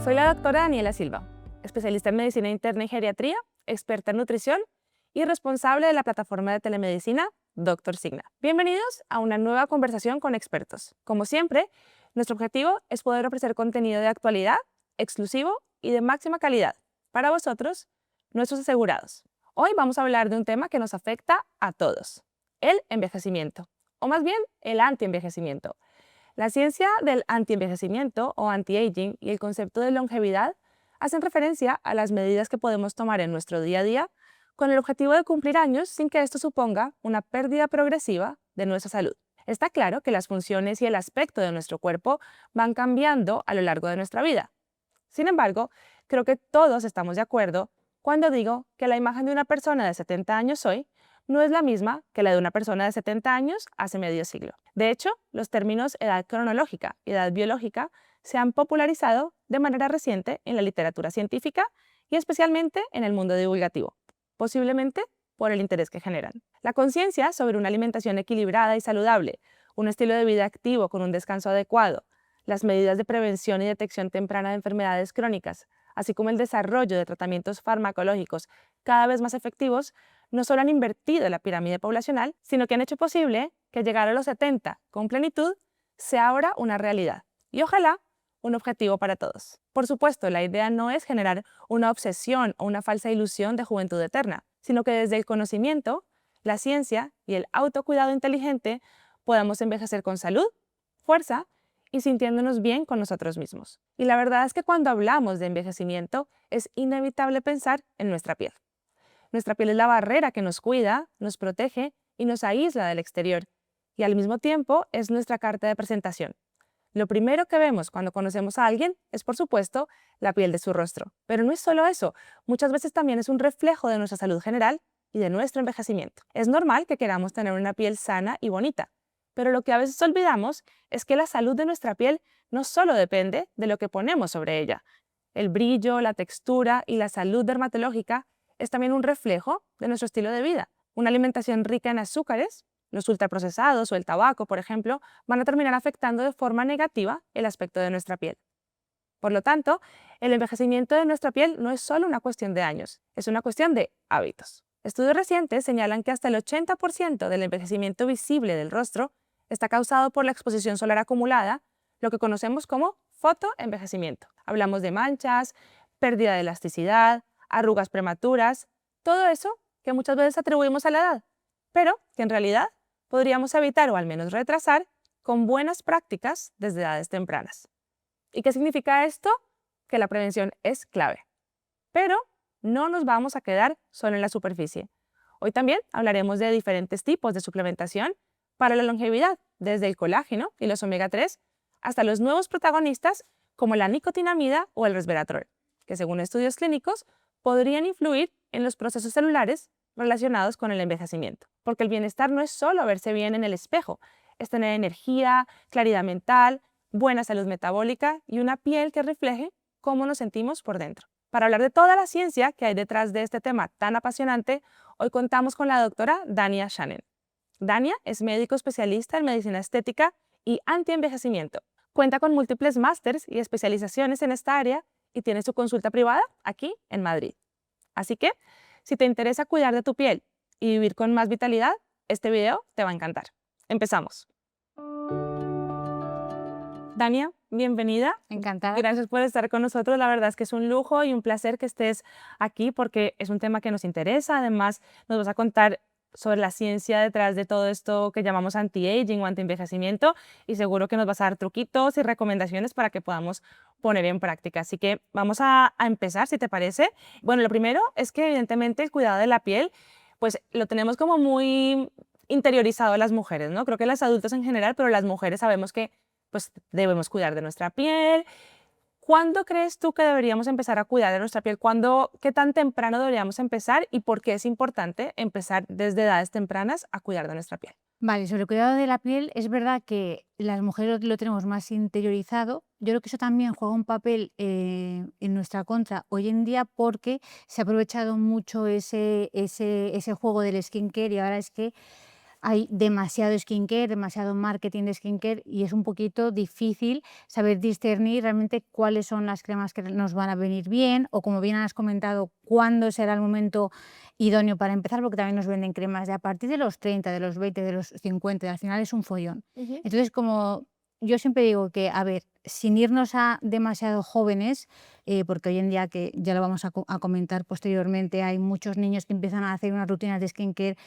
Soy la doctora Daniela Silva, especialista en medicina interna y geriatría, experta en nutrición y responsable de la plataforma de telemedicina Doctor Signa. Bienvenidos a una nueva conversación con expertos. Como siempre, nuestro objetivo es poder ofrecer contenido de actualidad, exclusivo y de máxima calidad para vosotros, nuestros asegurados. Hoy vamos a hablar de un tema que nos afecta a todos, el envejecimiento, o más bien el antienvejecimiento. La ciencia del antienvejecimiento o anti-aging y el concepto de longevidad hacen referencia a las medidas que podemos tomar en nuestro día a día con el objetivo de cumplir años sin que esto suponga una pérdida progresiva de nuestra salud. Está claro que las funciones y el aspecto de nuestro cuerpo van cambiando a lo largo de nuestra vida. Sin embargo, creo que todos estamos de acuerdo cuando digo que la imagen de una persona de 70 años hoy no es la misma que la de una persona de 70 años hace medio siglo. De hecho, los términos edad cronológica y edad biológica se han popularizado de manera reciente en la literatura científica y especialmente en el mundo divulgativo, posiblemente por el interés que generan. La conciencia sobre una alimentación equilibrada y saludable, un estilo de vida activo con un descanso adecuado, las medidas de prevención y detección temprana de enfermedades crónicas, así como el desarrollo de tratamientos farmacológicos cada vez más efectivos, no solo han invertido la pirámide poblacional, sino que han hecho posible que llegar a los 70 con plenitud sea ahora una realidad y ojalá un objetivo para todos. Por supuesto, la idea no es generar una obsesión o una falsa ilusión de juventud eterna, sino que desde el conocimiento, la ciencia y el autocuidado inteligente podamos envejecer con salud, fuerza y sintiéndonos bien con nosotros mismos. Y la verdad es que cuando hablamos de envejecimiento es inevitable pensar en nuestra piel. Nuestra piel es la barrera que nos cuida, nos protege y nos aísla del exterior, y al mismo tiempo es nuestra carta de presentación. Lo primero que vemos cuando conocemos a alguien es, por supuesto, la piel de su rostro. Pero no es solo eso, muchas veces también es un reflejo de nuestra salud general y de nuestro envejecimiento. Es normal que queramos tener una piel sana y bonita, pero lo que a veces olvidamos es que la salud de nuestra piel no solo depende de lo que ponemos sobre ella. El brillo, la textura y la salud dermatológica es también un reflejo de nuestro estilo de vida. Una alimentación rica en azúcares, los ultraprocesados o el tabaco, por ejemplo, van a terminar afectando de forma negativa el aspecto de nuestra piel. Por lo tanto, el envejecimiento de nuestra piel no es solo una cuestión de años, es una cuestión de hábitos. Estudios recientes señalan que hasta el 80% del envejecimiento visible del rostro está causado por la exposición solar acumulada, lo que conocemos como fotoenvejecimiento. Hablamos de manchas, pérdida de elasticidad, arrugas prematuras, todo eso que muchas veces atribuimos a la edad, pero que en realidad podríamos evitar o al menos retrasar con buenas prácticas desde edades tempranas. ¿Y qué significa esto? Que la prevención es clave. Pero no nos vamos a quedar solo en la superficie. Hoy también hablaremos de diferentes tipos de suplementación para la longevidad, desde el colágeno y los omega 3 hasta los nuevos protagonistas como la nicotinamida o el resveratrol, que según estudios clínicos podrían influir en los procesos celulares relacionados con el envejecimiento. Porque el bienestar no es solo verse bien en el espejo, es tener energía, claridad mental, buena salud metabólica y una piel que refleje cómo nos sentimos por dentro. Para hablar de toda la ciencia que hay detrás de este tema tan apasionante, hoy contamos con la doctora Dania Shannon. Dania es médico especialista en medicina estética y antienvejecimiento. Cuenta con múltiples másters y especializaciones en esta área y tiene su consulta privada aquí en Madrid. Así que, si te interesa cuidar de tu piel y vivir con más vitalidad, este video te va a encantar. Empezamos. Dania, bienvenida. Encantada. Gracias por estar con nosotros. La verdad es que es un lujo y un placer que estés aquí porque es un tema que nos interesa. Además, nos vas a contar sobre la ciencia detrás de todo esto que llamamos anti-aging o anti-envejecimiento y seguro que nos vas a dar truquitos y recomendaciones para que podamos poner en práctica. Así que vamos a empezar, si te parece. Bueno, lo primero es que evidentemente el cuidado de la piel, pues lo tenemos como muy interiorizado las mujeres, ¿no? Creo que las adultas en general, pero las mujeres sabemos que pues debemos cuidar de nuestra piel. ¿Cuándo crees tú que deberíamos empezar a cuidar de nuestra piel? ¿Qué tan temprano deberíamos empezar y por qué es importante empezar desde edades tempranas a cuidar de nuestra piel? Vale, sobre el cuidado de la piel, es verdad que las mujeres lo tenemos más interiorizado. Yo creo que eso también juega un papel en nuestra contra hoy en día porque se ha aprovechado mucho ese juego del skincare y ahora es que hay demasiado skincare, demasiado marketing de skincare y es un poquito difícil saber discernir realmente cuáles son las cremas que nos van a venir bien o, como bien has comentado, cuándo será el momento idóneo para empezar, porque también nos venden cremas de a partir de los 30, de los 20, de los 50, al final es un follón. Ujú. Entonces, como yo siempre digo que, a ver, sin irnos a demasiado jóvenes, porque hoy en día, que ya lo vamos a comentar posteriormente, hay muchos niños que empiezan a hacer unas rutinas de skincare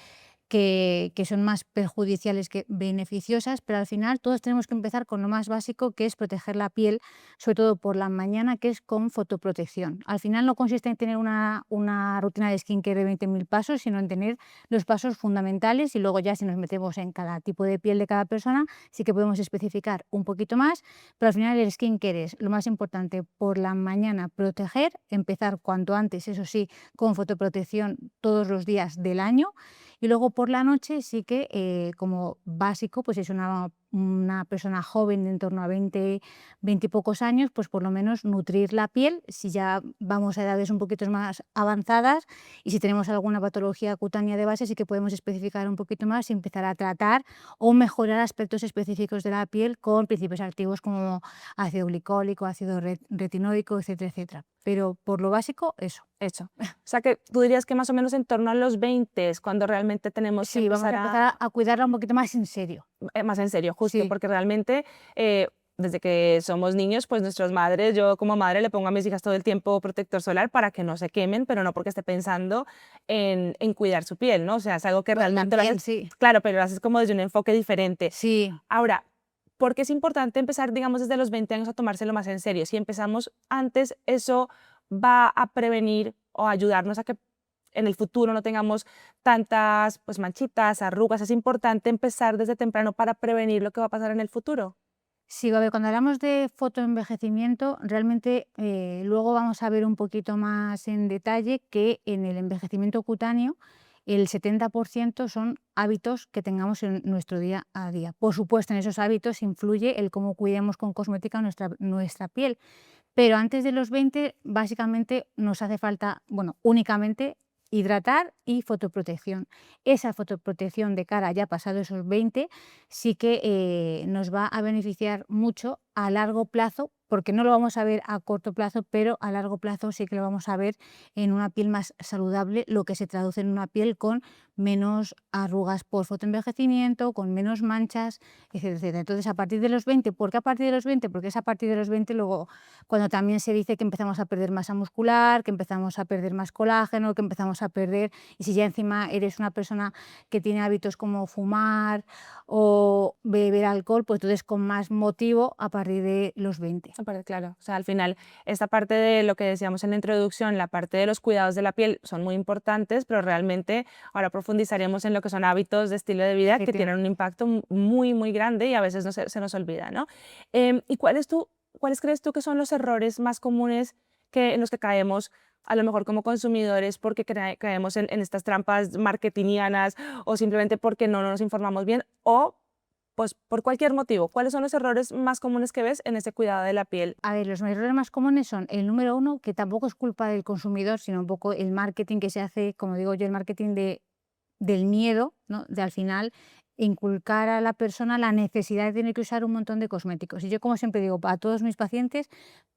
que son más perjudiciales que beneficiosas, pero al final todos tenemos que empezar con lo más básico, que es proteger la piel, sobre todo por la mañana, que es con fotoprotección. Al final no consiste en tener una rutina de skincare de 20.000 pasos, sino en tener los pasos fundamentales y luego ya, si nos metemos en cada tipo de piel de cada persona, sí que podemos especificar un poquito más, pero al final el skincare es lo más importante por la mañana, proteger, empezar cuanto antes, eso sí, con fotoprotección todos los días del año. Y luego por la noche sí que, como básico, pues es una persona joven de en torno a 20 y pocos años, pues por lo menos nutrir la piel. Si ya vamos a edades un poquito más avanzadas y si tenemos alguna patología cutánea de base, sí que podemos especificar un poquito más y empezar a tratar o mejorar aspectos específicos de la piel con principios activos como ácido glicólico, ácido retinoico, etcétera, etcétera. Pero por lo básico, eso. Hecho. O sea, que tú dirías que más o menos en torno a los 20 es cuando realmente tenemos que Sí, vamos a empezar empezar a cuidarla un poquito más en serio. más en serio, justo, Sí, porque realmente desde que somos niños, pues nuestras madres, yo como madre le pongo a mis hijas todo el tiempo protector solar para que no se quemen, pero no porque esté pensando en cuidar su piel, ¿no? O sea, es algo que bueno, realmente lo también haces, sí. claro, pero lo haces como desde un enfoque diferente. Sí, Ahora, ¿por qué es importante empezar, digamos, desde los 20 años a tomárselo más en serio? Si empezamos antes, eso va a prevenir o ayudarnos a que en el futuro no tengamos tantas pues manchitas, arrugas. Es importante empezar desde temprano para prevenir lo que va a pasar en el futuro. sí, a ver, cuando hablamos de fotoenvejecimiento, realmente luego vamos a ver un poquito más en detalle que en el envejecimiento cutáneo el 70% son hábitos que tengamos en nuestro día a día. Por supuesto, en esos hábitos influye el cómo cuidemos con cosmética nuestra piel, pero antes de los 20 básicamente nos hace falta, bueno, únicamente hidratar y fotoprotección. Esa fotoprotección de cara ya pasado esos 20 sí que nos va a beneficiar mucho a largo plazo, porque no lo vamos a ver a corto plazo, pero a largo plazo sí que lo vamos a ver en una piel más saludable, lo que se traduce en una piel con menos arrugas por fotoenvejecimiento, con menos manchas, etcétera, etcétera. Entonces, a partir de los 20, ¿por qué a partir de los 20? Porque es a partir de los 20 luego cuando también se dice que empezamos a perder masa muscular, que empezamos a perder más colágeno, que empezamos a perder, y si ya encima eres una persona que tiene hábitos como fumar o beber alcohol, pues entonces con más motivo a partir de los 20. Aparte, claro, o sea, al final, esta parte de lo que decíamos en la introducción, la parte de los cuidados de la piel son muy importantes, pero realmente ahora profundizaremos en lo que son hábitos de estilo de vida que tienen un impacto muy, muy grande y a veces no se nos olvida, ¿no? ¿Y cuáles crees tú que son los errores más comunes en los que caemos, a lo mejor como consumidores, porque caemos en estas trampas marketingianas o simplemente porque no nos informamos bien o pues por cualquier motivo? ¿Cuáles son los errores más comunes que ves en ese cuidado de la piel? A ver, los errores más comunes son el número uno, que tampoco es culpa del consumidor, sino un poco el marketing que se hace, como digo yo, el marketing del miedo, ¿no? De al final inculcar a la persona la necesidad de tener que usar un montón de cosméticos. Y yo, como siempre digo, a todos mis pacientes,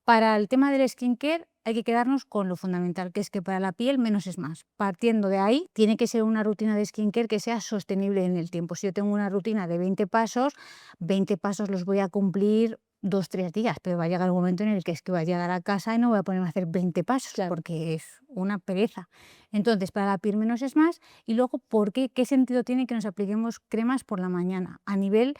para el tema del skincare hay que quedarnos con lo fundamental, que es que para la piel menos es más. Partiendo de ahí, tiene que ser una rutina de skincare que sea sostenible en el tiempo. Si yo tengo una rutina de 20 pasos los voy a cumplir 2, 3 días, pero va a llegar un momento en el que es que voy a llegar a casa y no voy a ponerme a hacer 20 pasos, Claro. porque es una pereza. Entonces, para la piel menos es más. Y luego, ¿qué sentido tiene que nos apliquemos cremas por la mañana? A nivel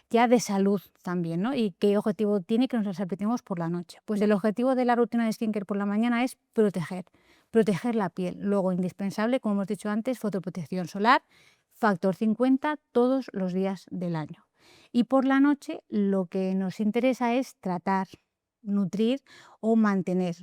ya de salud también, ¿no? ¿Y qué objetivo tiene que nos las apliquemos por la noche? Pues el objetivo de la rutina de skincare por la mañana es proteger la piel. Luego, indispensable, como hemos dicho antes, fotoprotección solar, factor 50 todos los días del año. Y por la noche lo que nos interesa es tratar, nutrir o mantener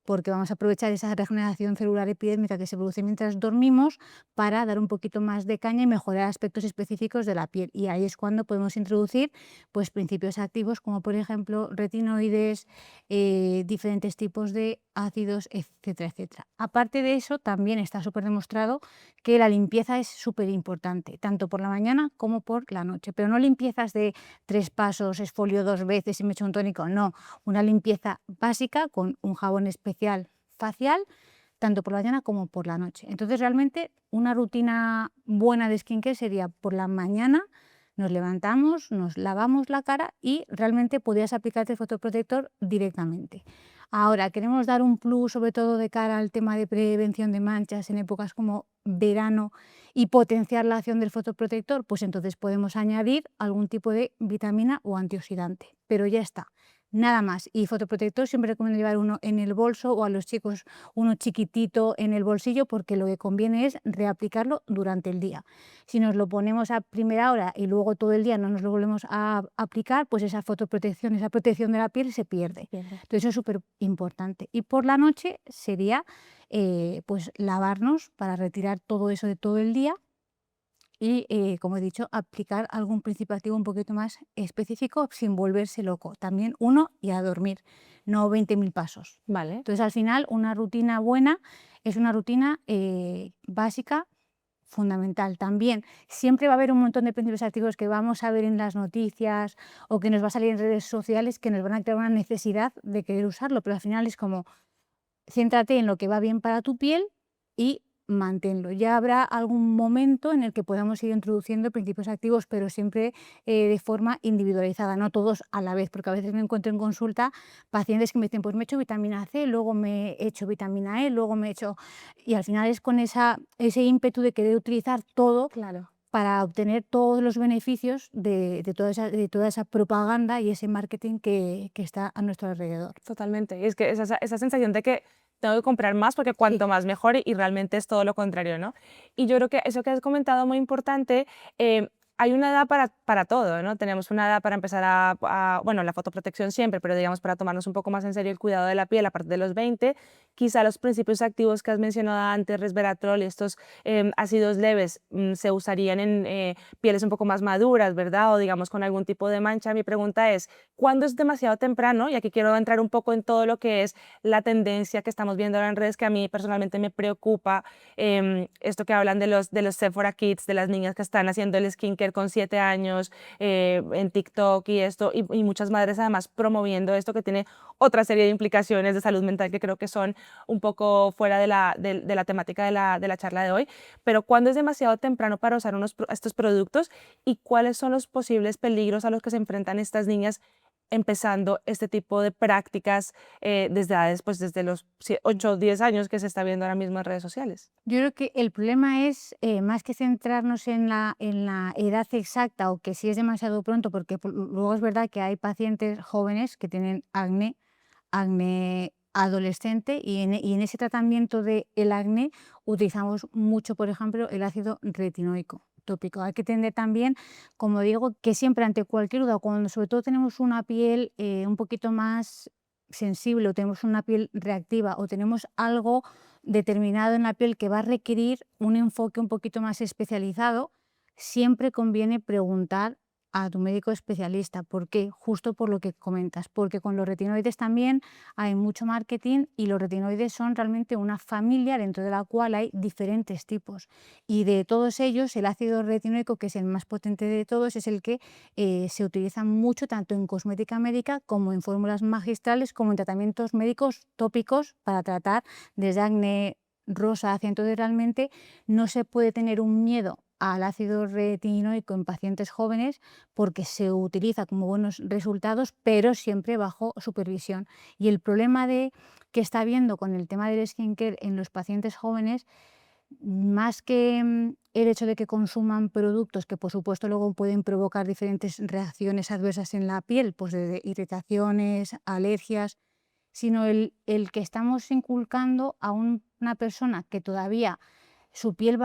porque vamos a aprovechar esa regeneración celular epidérmica que se produce mientras dormimos para dar un poquito más de caña y mejorar aspectos específicos de la piel. Y ahí es cuando podemos introducir pues, principios activos como por ejemplo retinoides, diferentes tipos de ácidos, etcétera, etcétera. Aparte de eso, también está súper demostrado que la limpieza es súper importante, tanto por la mañana como por la noche, pero no limpiezas de 3 pasos, esfolio 2 veces y me echo un tónico, no, una limpieza básica con un jabón especial facial, tanto por la mañana como por la noche. Entonces, realmente, una rutina buena de skincare sería por la mañana, nos levantamos, nos lavamos la cara y realmente podrías aplicarte el fotoprotector directamente. Ahora, queremos dar un plus, sobre todo de cara al tema de prevención de manchas en épocas como verano y potenciar la acción del fotoprotector, pues entonces podemos añadir algún tipo de vitamina o antioxidante, pero ya está. Nada más. Y fotoprotector siempre recomiendo llevar uno en el bolso o a los chicos uno chiquitito en el bolsillo porque lo que conviene es reaplicarlo durante el día. Si nos lo ponemos a primera hora y luego todo el día no nos lo volvemos a aplicar, pues esa fotoprotección, esa protección de la piel se pierde. Entonces eso es súper importante. Y por la noche sería pues lavarnos para retirar todo eso de todo el día y, como he dicho, aplicar algún principio activo un poquito más específico sin volverse loco. También uno y a dormir, no 20.000 pasos. Vale. Entonces, al final, una rutina buena es una rutina básica, fundamental. También siempre va a haber un montón de principios activos que vamos a ver en las noticias o que nos va a salir en redes sociales que nos van a crear una necesidad de querer usarlo, pero al final es como céntrate en lo que va bien para tu piel y manténlo. Ya habrá algún momento en el que podamos ir introduciendo principios activos, pero siempre de forma individualizada, no todos a la vez, porque a veces me encuentro en consulta pacientes que me dicen, pues me he hecho vitamina C, luego me he hecho vitamina E, luego me he hecho... Y al final es con ese ímpetu de querer utilizar todo Claro. para obtener todos los beneficios de toda esa propaganda y ese marketing que está a nuestro alrededor. Totalmente. Y es que esa sensación de que tengo que comprar más porque Sí. cuanto más mejor y realmente es todo lo contrario, ¿no? Y yo creo que eso que has comentado muy importante, hay una edad para todo, ¿no? Tenemos una edad para empezar bueno, la fotoprotección siempre, pero digamos para tomarnos un poco más en serio el cuidado de la piel a partir de los 20, quizá los principios activos que has mencionado antes, resveratrol y estos ácidos leves se usarían en pieles un poco más maduras, ¿verdad? O digamos con algún tipo de mancha. Mi pregunta es, ¿cuándo es demasiado temprano? Y aquí quiero entrar un poco en todo lo que es la tendencia que estamos viendo ahora en redes, que a mí personalmente me preocupa, esto que hablan de los Sephora Kids, de las niñas que están haciendo el skincare con 7 años en TikTok y esto, y muchas madres además promoviendo esto que tiene otra serie de implicaciones de salud mental que creo que son un poco fuera de la temática de la charla de hoy, pero ¿cuándo es demasiado temprano para usar estos productos y cuáles son los posibles peligros a los que se enfrentan estas niñas empezando este tipo de prácticas desde edades, pues desde los 8 o 10 años que se está viendo ahora mismo en redes sociales? Yo creo que el problema es, más que centrarnos en la edad exacta o que si es demasiado pronto, porque luego es verdad que hay pacientes jóvenes que tienen acné adolescente y en ese tratamiento del acné utilizamos mucho, por ejemplo, el ácido retinoico tópico. Hay que entender también, como digo, que siempre ante cualquier duda, cuando sobre todo tenemos una piel un poquito más sensible o tenemos una piel reactiva o tenemos algo determinado en la piel que va a requerir un enfoque un poquito más especializado, siempre conviene preguntar a tu médico especialista. ¿Por qué? Justo por lo que comentas, porque con los retinoides también hay mucho marketing y los retinoides son realmente una familia dentro de la cual hay diferentes tipos. Y de todos ellos, el ácido retinoico, que es el más potente de todos, es el que se utiliza mucho tanto en cosmética médica como en fórmulas magistrales, como en tratamientos médicos tópicos para tratar desde acné, rosácea. Entonces realmente no se puede tener un miedo al ácido retinoico en pacientes jóvenes porque se utiliza como buenos resultados, pero siempre bajo supervisión. Y el problema que está habiendo con el tema del skincare en los pacientes jóvenes, más que el hecho de que consuman productos que por supuesto luego pueden provocar diferentes reacciones adversas en la piel, pues desde irritaciones, alergias, sino el que estamos inculcando a una persona que todavía su piel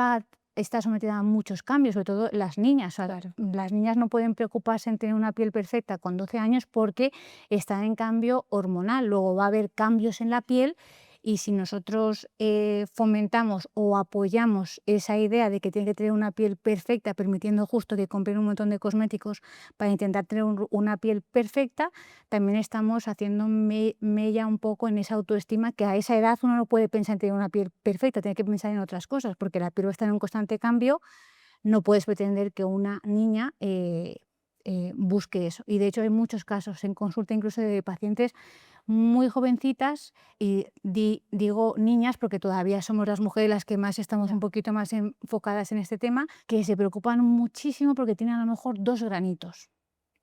está sometida a muchos cambios, sobre todo las niñas. O sea, Claro. las niñas no pueden preocuparse en tener una piel perfecta con 12 años porque están en cambio hormonal. Luego va a haber cambios en la piel y si nosotros fomentamos o apoyamos esa idea de que tiene que tener una piel perfecta, permitiendo justo que compren un montón de cosméticos para intentar tener una piel perfecta, también estamos haciendo mella un poco en esa autoestima, que a esa edad uno no puede pensar en tener una piel perfecta, tiene que pensar en otras cosas, porque la piel va a estar en un constante cambio. No puedes pretender que una niña busque eso. Y de hecho hay muchos casos en consulta incluso de pacientes muy jovencitas, y digo niñas porque todavía somos las mujeres las que más estamos Ya. un poquito más enfocadas en este tema, que se preocupan muchísimo porque tienen a lo mejor 2 granitos.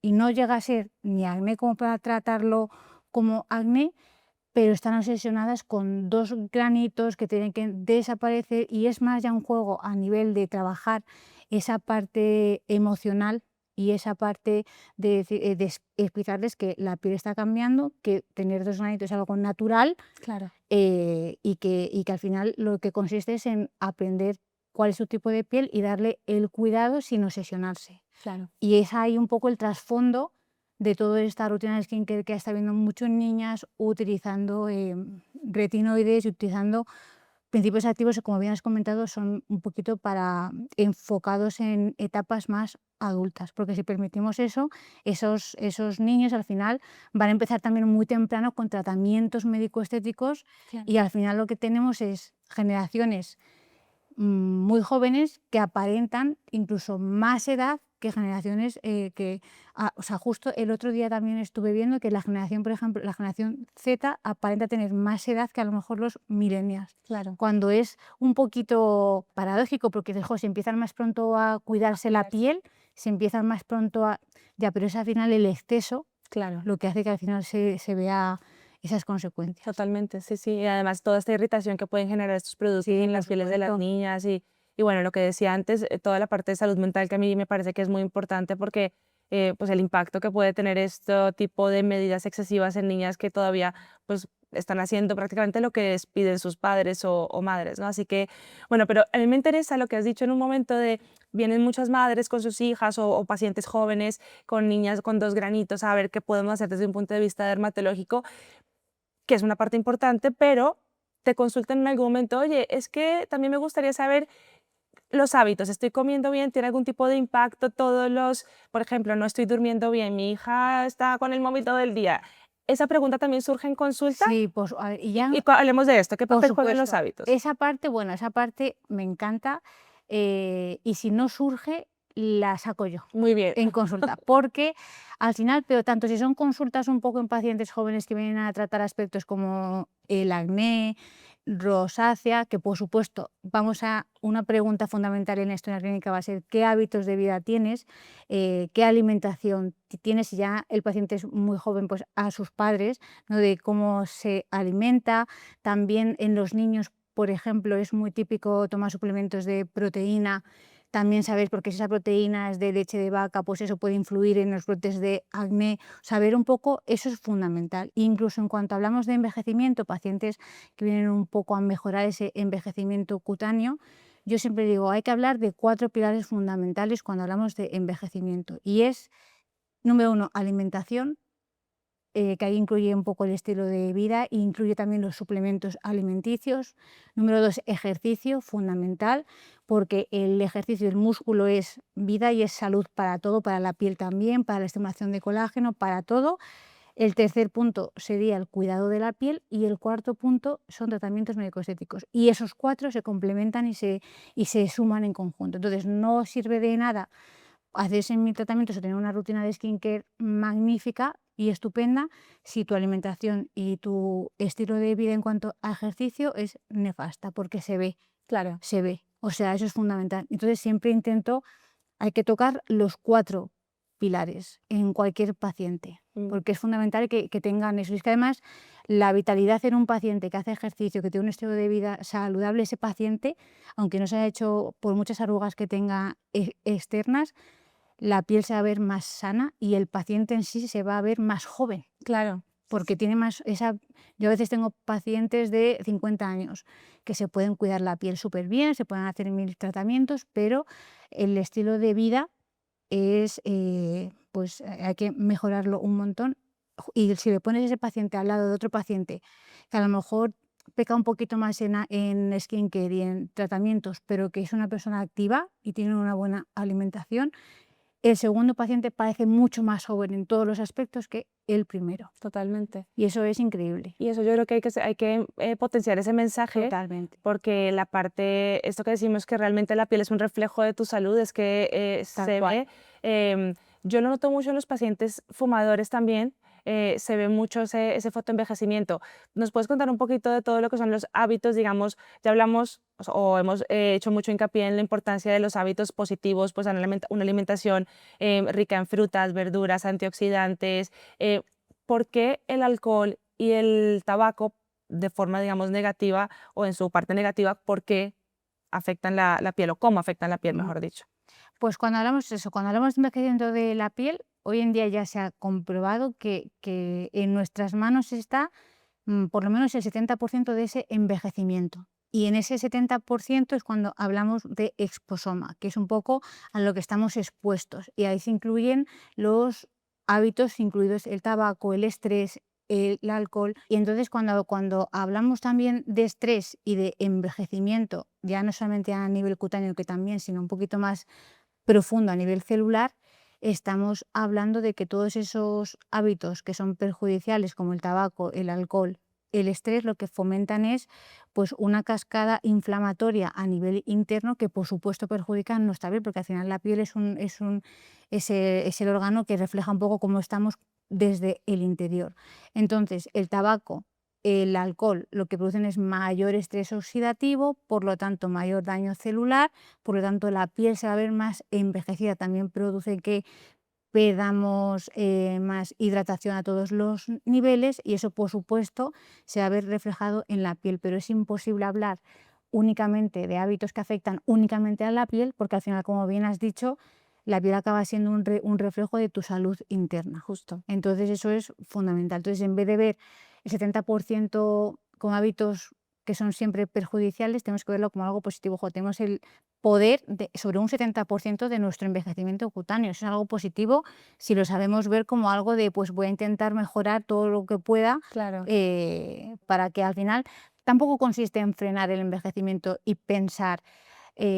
Y no llega a ser ni acné como para tratarlo como acné, pero están obsesionadas con 2 granitos que tienen que desaparecer, y es más ya un juego a nivel de trabajar esa parte emocional y esa parte de explicarles que la piel está cambiando, que tener 2 granitos es algo natural, Claro. y que al final lo que consiste es en aprender cuál es su tipo de piel y darle el cuidado sin obsesionarse. Claro. Y es ahí un poco el trasfondo de toda esta rutina de skincare que está viendo mucho en niñas utilizando retinoides y utilizando principios activos que, como bien has comentado, son un poquito para enfocados en etapas más adultas, porque si permitimos eso, esos niños al final van a empezar también muy temprano con tratamientos médico-estéticos, Claro. y al final lo que tenemos es generaciones muy jóvenes que aparentan incluso más edad que generaciones o sea, justo el otro día también estuve viendo que la generación, por ejemplo, la generación Z aparenta tener más edad que a lo mejor los millennials, Claro. cuando es un poquito paradójico, porque dices, "Jo, se empiezan más pronto a cuidarse la piel, se empiezan más pronto a..." Ya, pero es al final el exceso Claro. lo que hace que al final se vea esas consecuencias. Totalmente, sí, sí. Y además toda esta irritación que pueden generar estos productos Sí, en por las pieles de las supuesto. niñas y bueno, lo que decía antes, toda la parte de salud mental que a mí me parece que es muy importante porque pues el impacto que puede tener este tipo de medidas excesivas en niñas que todavía pues están haciendo prácticamente lo que les piden sus padres o madres, ¿no? Así que, bueno, pero a mí me interesa lo que has dicho en un momento de vienen muchas madres con sus hijas o pacientes jóvenes con niñas con 2 granitos a ver qué podemos hacer desde un punto de vista dermatológico, que es una parte importante, pero te consultan en algún momento, oye, es que también me gustaría saber los hábitos, ¿estoy comiendo bien? ¿Tiene algún tipo de impacto todos los, por ejemplo, no estoy durmiendo bien, mi hija está con el móvil todo el día? ¿Esa pregunta también surge en consulta? Sí, pues, a ver, y ya. Hablemos de esto, ¿qué Por papel juegan los supuesto. hábitos? Esa parte, bueno, esa parte me encanta, y si no surge, la saco yo Muy bien, en consulta, porque al final, pero tanto si son consultas un poco en pacientes jóvenes que vienen a tratar aspectos como el acné, rosácea, que por supuesto vamos a una pregunta fundamental en esto en la clínica va a ser qué hábitos de vida tienes, qué alimentación tienes, si ya el paciente es muy joven, pues a sus padres, ¿no? De cómo se alimenta. También en los niños, por ejemplo, es muy típico tomar suplementos de proteína. También saber, porque si esa proteína es de leche de vaca, pues eso puede influir en los brotes de acné. Saber un poco, eso es fundamental. Incluso en cuanto hablamos de envejecimiento, pacientes que vienen un poco a mejorar ese envejecimiento cutáneo, yo siempre digo, hay que hablar de 4 pilares fundamentales cuando hablamos de envejecimiento. Y es, número 1, alimentación, que ahí incluye un poco el estilo de vida e incluye también los suplementos alimenticios. Número 2, ejercicio, fundamental, porque el ejercicio del músculo es vida y es salud para todo, para la piel también, para la estimulación de colágeno, para todo. El tercer punto sería el cuidado de la piel y el cuarto punto son tratamientos médico-estéticos. Y esos 4 se complementan y se suman en conjunto. Entonces, no sirve de nada hacerse 1000 tratamientos o tener una rutina de skincare magnífica y estupenda si tu alimentación y tu estilo de vida en cuanto a ejercicio es nefasta, porque se ve, claro. se ve. O sea, eso es fundamental. Entonces siempre intento, hay que tocar los 4 pilares en cualquier paciente, Mm. porque es fundamental que tengan eso. Y es que además la vitalidad en un paciente que hace ejercicio, que tiene un estilo de vida saludable, ese paciente, aunque no se haya hecho por muchas arrugas que tenga externas, la piel se va a ver más sana y el paciente en sí se va a ver más joven, Claro. porque tiene más esa... Yo a veces tengo pacientes de 50 años que se pueden cuidar la piel súper bien, se pueden hacer 1000 tratamientos, pero el estilo de vida es, pues hay que mejorarlo un montón. Y si le pones ese paciente al lado de otro paciente que a lo mejor peca un poquito más en skincare y en tratamientos, pero que es una persona activa y tiene una buena alimentación, el segundo paciente parece mucho más joven en todos los aspectos que el primero. Totalmente. Y eso es increíble. Y eso yo creo que hay que potenciar ese mensaje, Totalmente. porque la parte, esto que decimos que realmente la piel es un reflejo de tu salud, es que Tal se cual. ve, yo lo noto mucho en los pacientes fumadores también, se ve mucho ese fotoenvejecimiento. ¿Nos puedes contar un poquito de todo lo que son los hábitos, digamos, ya hablamos o hemos hecho mucho hincapié en la importancia de los hábitos positivos, pues una alimentación rica en frutas, verduras, antioxidantes, ¿por qué el alcohol y el tabaco de forma, digamos, negativa o en su parte negativa, por qué afectan la piel o cómo afectan la piel, Ujú. mejor dicho? Pues cuando hablamos de envejecimiento de la piel, hoy en día ya se ha comprobado que en nuestras manos está por lo menos el 70% de ese envejecimiento. Y en ese 70% es cuando hablamos de exposoma, que es un poco a lo que estamos expuestos. Y ahí se incluyen los hábitos, incluidos el tabaco, el estrés, el alcohol. Y entonces cuando hablamos también de estrés y de envejecimiento, ya no solamente a nivel cutáneo, que también, sino un poquito más profundo a nivel celular, estamos hablando de que todos esos hábitos que son perjudiciales, como el tabaco, el alcohol, el estrés, lo que fomentan es pues una cascada inflamatoria a nivel interno que por supuesto perjudica nuestra piel, porque al final la piel es el órgano que refleja un poco cómo estamos desde el interior. Entonces, el tabaco, el alcohol, lo que producen es mayor estrés oxidativo, por lo tanto mayor daño celular, por lo tanto la piel se va a ver más envejecida, también produce que perdamos más hidratación a todos los niveles y eso por supuesto se va a ver reflejado en la piel, pero es imposible hablar únicamente de hábitos que afectan únicamente a la piel, porque al final, como bien has dicho, la piel acaba siendo un reflejo de tu salud interna. Justo. Entonces eso es fundamental. Entonces, en vez de ver el 70% con hábitos que son siempre perjudiciales, tenemos que verlo como algo positivo. Jo, tenemos el poder sobre un 70% de nuestro envejecimiento cutáneo. Eso es algo positivo si lo sabemos ver como algo de, pues voy a intentar mejorar todo lo que pueda Claro. para que al final tampoco consiste en frenar el envejecimiento y pensar,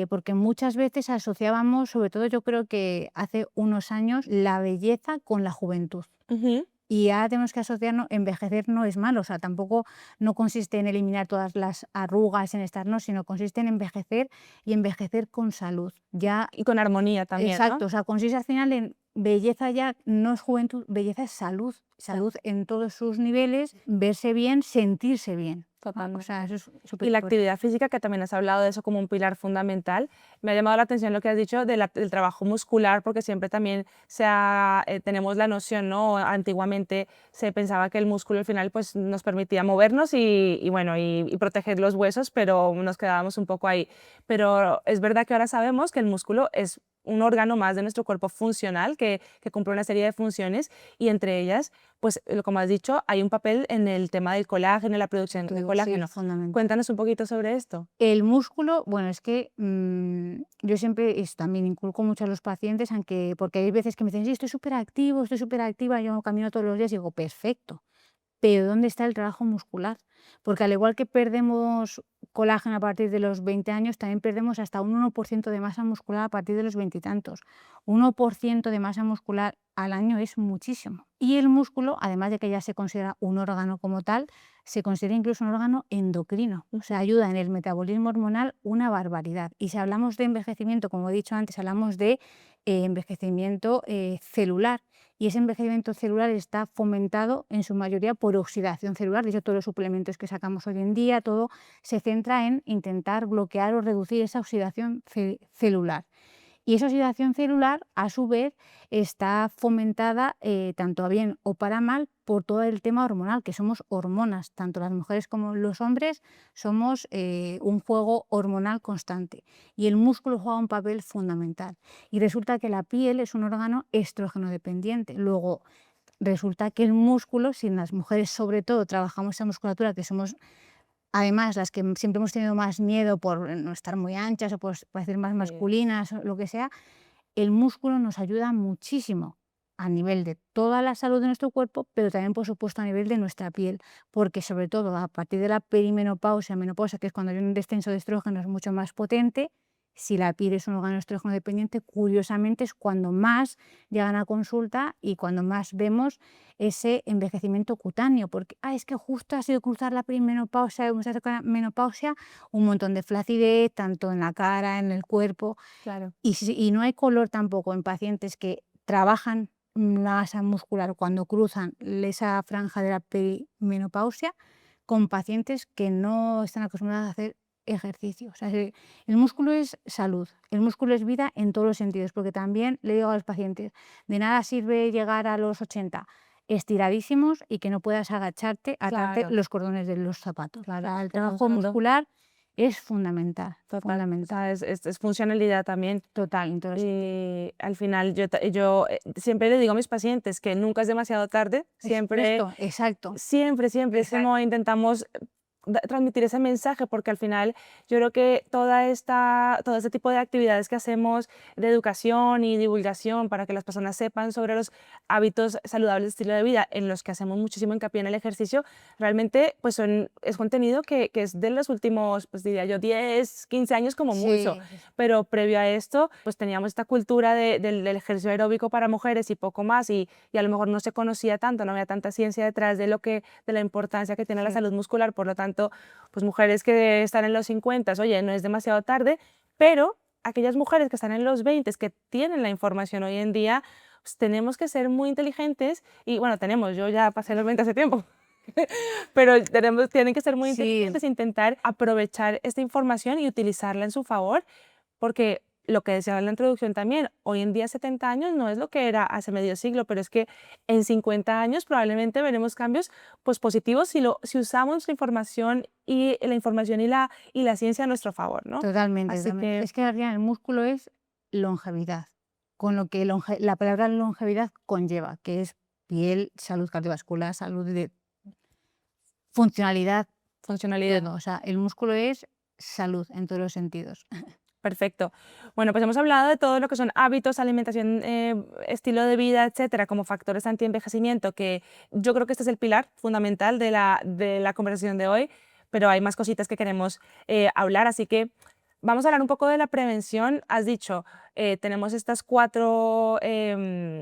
porque muchas veces asociábamos, sobre todo yo creo que hace unos años, la belleza con la juventud. Ujú. Y ahora tenemos que asociarnos, envejecer no es malo, o sea, tampoco no consiste en eliminar todas las arrugas, en estar, no, sino consiste en envejecer y envejecer con salud. Ya, Y con armonía también, ¿no? exacto, o sea, consiste al final en belleza ya no es juventud, belleza es salud, Claro. salud en todos sus niveles, verse bien, sentirse bien. O Totalmente. sea, eso es súper Y la importante. actividad física, que también has hablado de eso como un pilar fundamental. Me ha llamado la atención lo que has dicho del trabajo muscular, porque siempre también tenemos la noción, ¿no? Antiguamente se pensaba que el músculo al final pues, nos permitía movernos y bueno, y proteger los huesos, pero nos quedábamos un poco ahí. Pero es verdad que ahora sabemos que el músculo es un órgano más de nuestro cuerpo funcional que cumple una serie de funciones y entre ellas, pues como has dicho, hay un papel en el tema del colágeno, la producción de Todo, sí, colágeno. fundamental. Cuéntanos un poquito sobre esto. El músculo, bueno, es que yo siempre también inculco mucho a los pacientes, aunque, porque hay veces que me dicen, sí, estoy súper activo, estoy súper activa, yo camino todos los días y digo, perfecto, pero ¿dónde está el trabajo muscular? Porque al igual que perdemos colágeno a partir de los 20 años, también perdemos hasta un 1% de masa muscular a partir de los veintitantos. 1% de masa muscular al año es muchísimo. Y el músculo, además de que ya se considera un órgano como tal, se considera incluso un órgano endocrino. O sea, ayuda en el metabolismo hormonal una barbaridad. Y si hablamos de envejecimiento, como he dicho antes, hablamos de envejecimiento celular. Y ese envejecimiento celular está fomentado en su mayoría por oxidación celular. De hecho, todos los suplementos que sacamos hoy en día, todo se centra en intentar bloquear o reducir esa oxidación celular. Y esa oxidación celular, a su vez, está fomentada tanto a bien o para mal por todo el tema hormonal, que somos hormonas, tanto las mujeres como los hombres somos un juego hormonal constante y el músculo juega un papel fundamental. Y resulta que la piel es un órgano estrógeno dependiente. Luego, resulta que el músculo, si en las mujeres sobre todo trabajamos esa musculatura, que somos además las que siempre hemos tenido más miedo por no estar muy anchas o por parecer más Sí. masculinas o lo que sea, el músculo nos ayuda muchísimo a nivel de toda la salud de nuestro cuerpo, pero también, por supuesto, a nivel de nuestra piel, porque sobre todo a partir de la perimenopausia, menopausia, que es cuando hay un descenso de estrógenos mucho más potente, si la piel es un órgano estrógeno dependiente, curiosamente es cuando más llegan a consulta y cuando más vemos ese envejecimiento cutáneo, porque es que justo ha sido cruzar la perimenopausia, menopausia, un montón de flacidez, tanto en la cara, en el cuerpo, Claro. y no hay color tampoco en pacientes que trabajan la masa muscular cuando cruzan esa franja de la perimenopausia con pacientes que no están acostumbrados a hacer ejercicio. O sea, el músculo es salud, el músculo es vida en todos los sentidos, porque también le digo a los pacientes, de nada sirve llegar a los 80 estiradísimos y que no puedas agacharte, atarte Claro. los cordones de los zapatos. Claro, O sea, el estamos trabajo hablando muscular es fundamental, total, o fundamental, sea, es funcionalidad también. total, en todos los sentidos. Al final yo siempre le digo a mis pacientes que nunca es demasiado tarde, siempre, Justo, exacto, siempre, siempre es exacto. como intentamos transmitir ese mensaje, porque al final yo creo que todo este tipo de actividades que hacemos de educación y divulgación para que las personas sepan sobre los hábitos saludables de estilo de vida, en los que hacemos muchísimo hincapié en el ejercicio, realmente pues es contenido que es de los últimos, pues diría yo, 10, 15 años como mucho, Sí, pero previo a esto pues teníamos esta cultura del ejercicio aeróbico para mujeres y poco más, y a lo mejor no se conocía tanto, no había tanta ciencia detrás de la importancia que tiene la sí, salud muscular. Por lo tanto, pues mujeres que están en los 50, oye, no es demasiado tarde, pero aquellas mujeres que están en los 20, que tienen la información hoy en día, pues tenemos que ser muy inteligentes y bueno, yo ya pasé los 20 hace tiempo, pero tienen que ser muy sí, inteligentes e intentar aprovechar esta información y utilizarla en su favor, porque lo que decía en la introducción también, hoy en día 70 años no es lo que era hace medio siglo, pero es que en 50 años probablemente veremos cambios pues, positivos si usamos la información y la ciencia a nuestro favor, ¿no? totalmente, Así totalmente. que Es que al final el músculo es longevidad, con lo que la palabra longevidad conlleva, que es piel, salud cardiovascular, salud de funcionalidad, funcionalidad. todo. O sea, el músculo es salud en todos los sentidos. Perfecto. Bueno, pues hemos hablado de todo lo que son hábitos, alimentación, estilo de vida, etcétera, como factores antienvejecimiento, que yo creo que este es el pilar fundamental de la conversación de hoy, pero hay más cositas que queremos hablar, así que vamos a hablar un poco de la prevención. Has dicho, tenemos estas Cuatro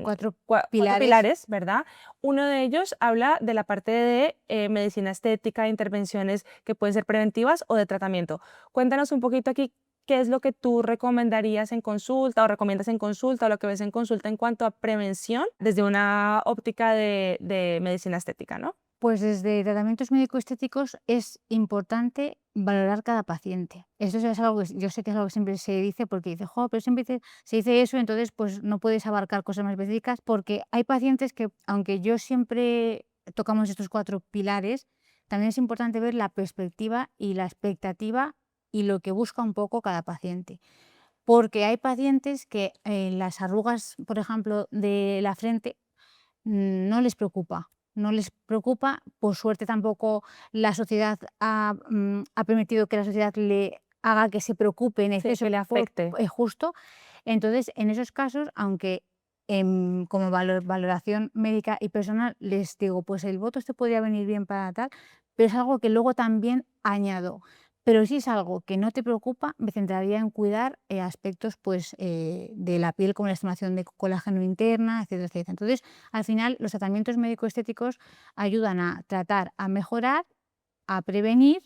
cuatro pilares. pilares, ¿verdad? Uno de ellos habla de la parte de medicina estética, intervenciones que pueden ser preventivas o de tratamiento. Cuéntanos un poquito aquí. ¿Qué es lo que tú recomendarías en consulta o recomiendas en consulta o lo que ves en consulta en cuanto a prevención desde una óptica de medicina estética, ¿no? Pues desde tratamientos médico-estéticos es importante valorar cada paciente. Eso es algo que yo sé que es algo que siempre se dice porque dice, jo, pero siempre se dice eso, entonces pues no puedes abarcar cosas más específicas porque hay pacientes que, aunque yo siempre tocamos estos cuatro pilares, también es importante ver la perspectiva y la expectativa y lo que busca un poco cada paciente. Porque hay pacientes que las arrugas, por ejemplo, de la frente no les preocupa. No les preocupa, por suerte tampoco la sociedad ha permitido que la sociedad le haga que se preocupe en Sí, exceso que le afecte. justo. Entonces, en esos casos, aunque como valoración médica y personal les digo, pues el voto te podría venir bien para tal, pero es algo que luego también añado. Pero si es algo que no te preocupa, me centraría en cuidar aspectos pues, de la piel, como la estimación de colágeno interna, etcétera, etcétera. Entonces, al final, los tratamientos médico-estéticos ayudan a tratar, a mejorar, a prevenir,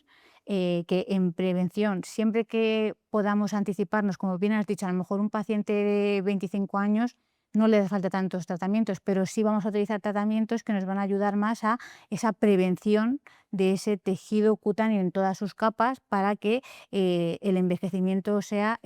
que en prevención, siempre que podamos anticiparnos, como bien has dicho, a lo mejor un paciente de 25 años no le hace falta tantos tratamientos, pero sí vamos a utilizar tratamientos que nos van a ayudar más a esa prevención de ese tejido cutáneo en todas sus capas para que el envejecimiento sea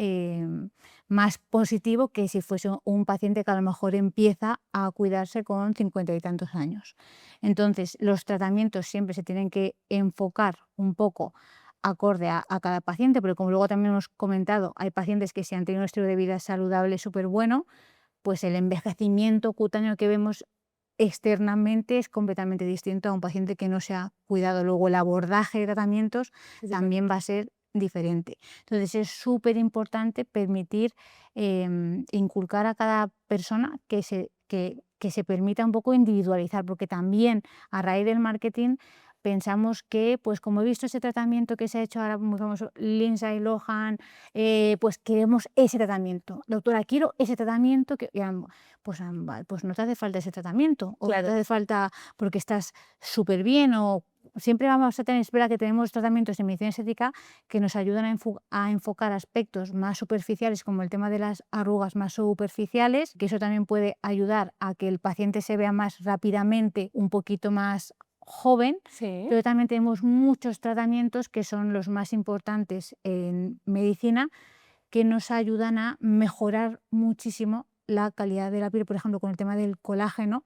más positivo que si fuese un paciente que a lo mejor empieza a cuidarse con 50 y tantos años. Entonces, los tratamientos siempre se tienen que enfocar un poco acorde a cada paciente, pero como luego también hemos comentado, hay pacientes que si han tenido un estilo de vida saludable súper bueno, pues el envejecimiento cutáneo que vemos externamente es completamente distinto a un paciente que no se ha cuidado. Luego el abordaje de tratamientos Es también diferente. va a ser diferente. Entonces es súper importante permitir inculcar a cada persona que que se permita un poco individualizar, porque también a raíz del marketing pensamos que, pues como he visto ese tratamiento que se ha hecho ahora muy famoso, Lindsay Lohan, pues queremos ese tratamiento. Doctora, quiero ese tratamiento, pues no te hace falta ese tratamiento, o no te Claro. hace falta porque estás súper bien, o siempre vamos a tener, espera que tenemos tratamientos de medicina estética que nos ayudan a enfocar aspectos más superficiales, como el tema de las arrugas más superficiales, que eso también puede ayudar a que el paciente se vea más rápidamente, un poquito más joven, Sí. pero también tenemos muchos tratamientos que son los más importantes en medicina, que nos ayudan a mejorar muchísimo la calidad de la piel, por ejemplo, con el tema del colágeno.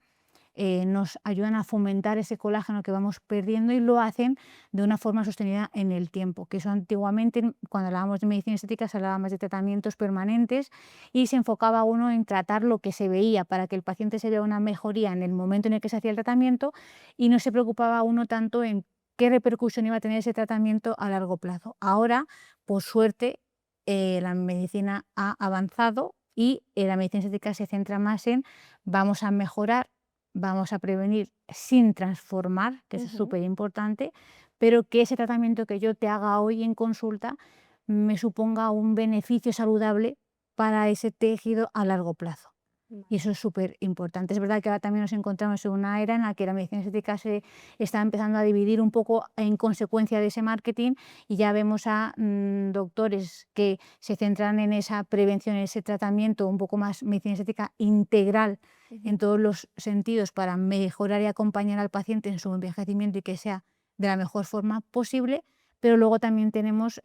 Nos ayudan a fomentar ese colágeno que vamos perdiendo y lo hacen de una forma sostenida en el tiempo, que eso antiguamente, cuando hablábamos de medicina estética, se hablaba más de tratamientos permanentes y se enfocaba uno en tratar lo que se veía para que el paciente se vea una mejoría en el momento en el que se hacía el tratamiento y no se preocupaba uno tanto en qué repercusión iba a tener ese tratamiento a largo plazo. Ahora, por suerte, la medicina ha avanzado y la medicina estética se centra más en vamos a mejorar, vamos a prevenir sin transformar, que eso es Ujú. súper importante, pero que ese tratamiento que yo te haga hoy en consulta me suponga un beneficio saludable para ese tejido a largo plazo. Y eso es súper importante. Es verdad que ahora también nos encontramos en una era en la que la medicina estética se está empezando a dividir un poco en consecuencia de ese marketing y ya vemos a doctores que se centran en esa prevención, en ese tratamiento un poco más medicina estética integral en todos los sentidos para mejorar y acompañar al paciente en su envejecimiento y que sea de la mejor forma posible, pero luego también tenemos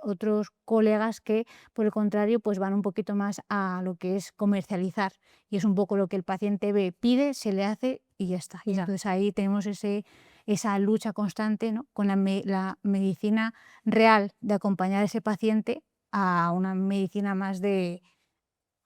otros colegas que, por el contrario, pues van un poquito más a lo que es comercializar y es un poco lo que el paciente ve, pide, se le hace y ya está. Y Ya. entonces ahí tenemos esa lucha constante, ¿no?, con la medicina real de acompañar a ese paciente a una medicina más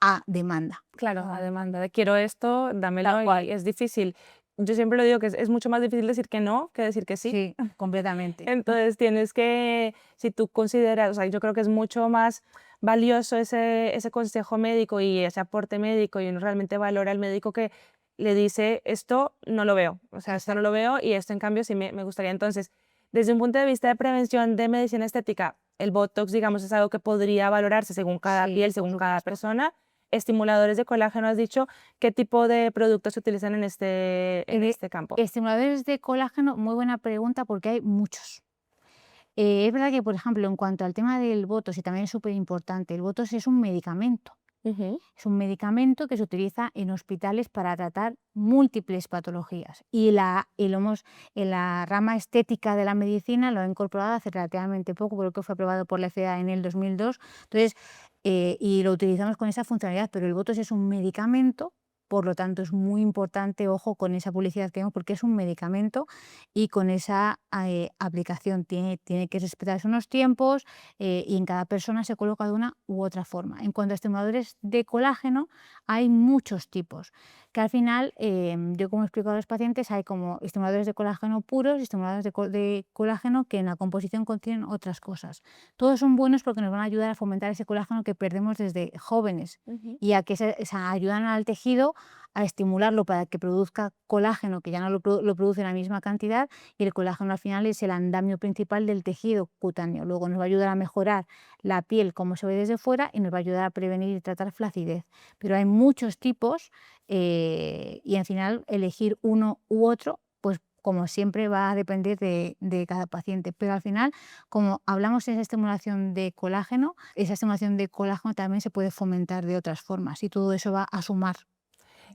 a demanda. Claro, a demanda de quiero esto, dámelo, Tal cual. y es difícil. Yo siempre lo digo que es mucho más difícil decir que no que decir que sí. Sí, completamente. Entonces tienes que, si tú consideras, o sea, yo creo que es mucho más valioso ese consejo médico y ese aporte médico y uno realmente valora al médico que le dice esto no lo veo, o sea, esto no lo veo y esto en cambio sí me gustaría. Entonces, desde un punto de vista de prevención de medicina estética, el Botox, digamos, es algo que podría valorarse según cada Sí, piel, por según cada supuesto. persona. Estimuladores de colágeno, has dicho, ¿qué tipo de productos se utilizan en De este campo? estimuladores de colágeno, muy buena pregunta porque hay muchos. Es verdad que, por ejemplo, en cuanto al tema del Botox, y también es súper importante, el Botox es un medicamento. Ujú. Es un medicamento que se utiliza en hospitales para tratar múltiples patologías y lo hemos, en la rama estética de la medicina lo ha incorporado hace relativamente poco, creo que fue aprobado por la FDA en el 2002. Entonces, y lo utilizamos con esa funcionalidad, pero el Botox es un medicamento, por lo tanto es muy importante, ojo con esa publicidad que vemos, porque es un medicamento y con esa aplicación tiene que respetarse unos tiempos, y en cada persona se coloca de una u otra forma. En cuanto a estimuladores de colágeno, hay muchos tipos, que al final, yo como explico a los pacientes, hay como estimuladores de colágeno puros y estimuladores de colágeno que en la composición contienen otras cosas. Todos son buenos porque nos van a ayudar a fomentar ese colágeno que perdemos desde jóvenes Ujú. y a que ayudan al tejido a estimularlo para que produzca colágeno, que ya no lo produce en la misma cantidad, y el colágeno al final es el andamio principal del tejido cutáneo. Luego nos va a ayudar a mejorar la piel como se ve desde fuera y nos va a ayudar a prevenir y tratar flacidez. Pero hay muchos tipos y al final elegir uno u otro, pues como siempre va a depender de cada paciente. Pero al final, como hablamos de esa estimulación de colágeno, esa estimulación de colágeno también se puede fomentar de otras formas y todo eso va a sumar.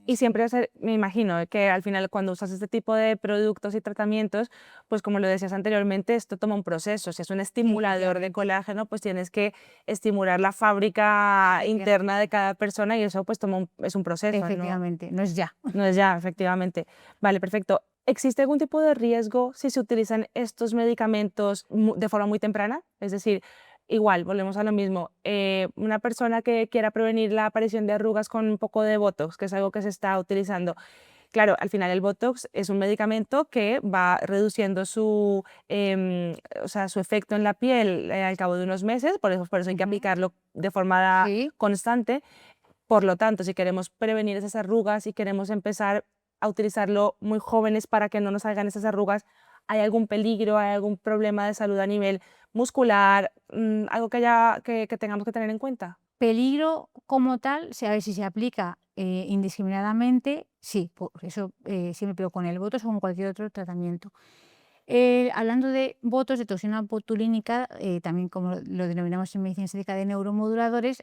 Y siempre me imagino que al final cuando usas este tipo de productos y tratamientos, pues como lo decías anteriormente, esto toma un proceso. Si es un estimulador de Efectivamente, colágeno, pues tienes que estimular la fábrica efecti- interna de cada persona y eso pues es un proceso, ¿no? efectivamente, no es ya. No es ya, efectivamente. Vale, perfecto. ¿Existe algún tipo de riesgo si se utilizan estos medicamentos de forma muy temprana? Es decir, igual, volvemos a lo mismo. Una persona que quiera prevenir la aparición de arrugas con un poco de Botox, que es algo que se está utilizando. Claro, al final el Botox es un medicamento que va reduciendo o sea, su efecto en la piel al cabo de unos meses, por eso hay que Ujú. aplicarlo de forma Sí, constante. Por lo tanto, si queremos prevenir esas arrugas y queremos empezar a utilizarlo muy jóvenes para que no nos salgan esas arrugas, ¿hay algún peligro, hay algún problema de salud a nivel muscular, algo que tengamos que tener en cuenta? Peligro como tal, a ver si se aplica indiscriminadamente, sí, por eso siempre, pero con el botox o con cualquier otro tratamiento. Hablando de botox, de toxina botulínica, también como lo denominamos en medicina estética de neuromoduladores,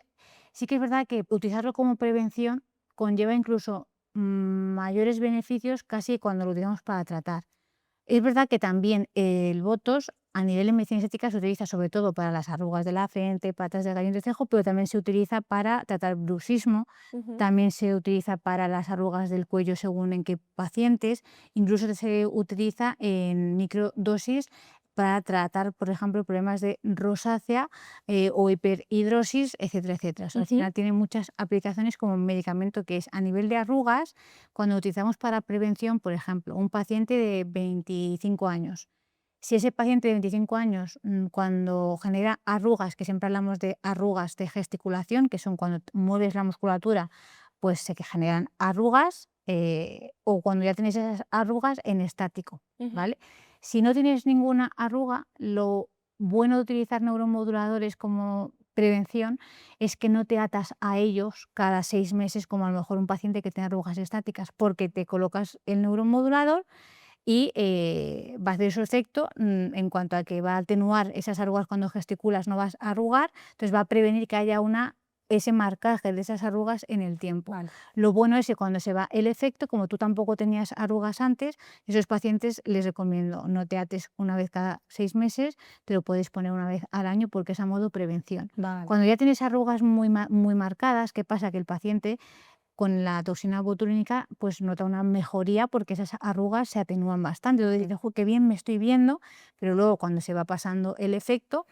sí que es verdad que utilizarlo como prevención conlleva incluso mayores beneficios casi cuando lo utilizamos para tratar. Es verdad que también el botox a nivel de medicina estética se utiliza sobre todo para las arrugas de la frente, patas de gallo y cejo, pero también se utiliza para tratar bruxismo, Ujú. también se utiliza para las arrugas del cuello según en qué pacientes, incluso se utiliza en microdosis para tratar, por ejemplo, problemas de rosácea o hiperhidrosis, etcétera, etcétera. O sea, al Ujú. final tiene muchas aplicaciones como un medicamento que es a nivel de arrugas, cuando utilizamos para prevención, por ejemplo, un paciente de 25 años. Si ese paciente de 25 años, cuando genera arrugas, que siempre hablamos de arrugas de gesticulación, que son cuando mueves la musculatura, pues se que generan arrugas, o cuando ya tienes esas arrugas en estático, Ujú. ¿vale? Si no tienes ninguna arruga, lo bueno de utilizar neuromoduladores como prevención es que no te atas a ellos cada 6 meses, como a lo mejor un paciente que tiene arrugas estáticas, porque te colocas el neuromodulador y va a hacer su efecto en cuanto a que va a atenuar esas arrugas cuando gesticulas, no vas a arrugar, entonces va a prevenir que haya ese marcaje de esas arrugas en el tiempo. Vale. Lo bueno es que cuando se va el efecto, como tú tampoco tenías arrugas antes, esos pacientes les recomiendo no te ates una vez cada 6 meses, te lo puedes poner una vez al año porque es a modo prevención. Vale. Cuando ya tienes arrugas muy marcadas, ¿qué pasa? Que el paciente con la toxina botulínica, pues nota una mejoría porque esas arrugas se atenúan bastante. Entonces Ujú. dice: "Jo, qué bien me estoy viendo", pero luego cuando se va pasando el efecto,